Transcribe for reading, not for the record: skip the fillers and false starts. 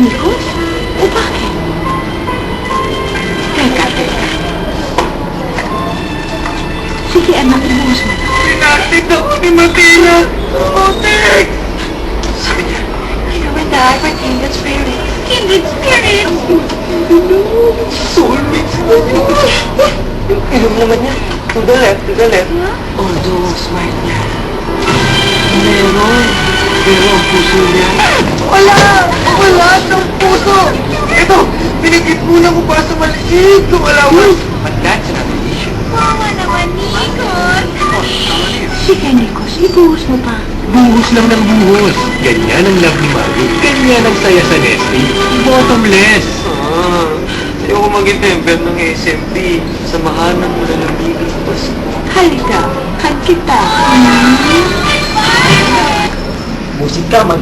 Nikos? O bakit? Teka. Sige anak, ibuhos mo na. Pinakit ako ni Matina! Otek! Sabi niya, You and I were kindred spirits. Kindred spirits? soulmates na niya. Yung ilong naman niya. To the left, to the left. Although, smile niya. Meron. Pero ang puso niya. Wala! Wala ng puso! Ito! Pinigit muna ko para sa maliit na alawas. But that's another issue. Mama naman, Nikos. Sige, Nikos, ibuhos mo pa. Buhos lang ng buhos. Ganyan ang love ni Mario. Ganyan ang saya sa nesting. Bottomless. Ayoko mag-temper ng SMP. Samahan mo na ng bigay sa Pasko. Halika, kan kita. Musika,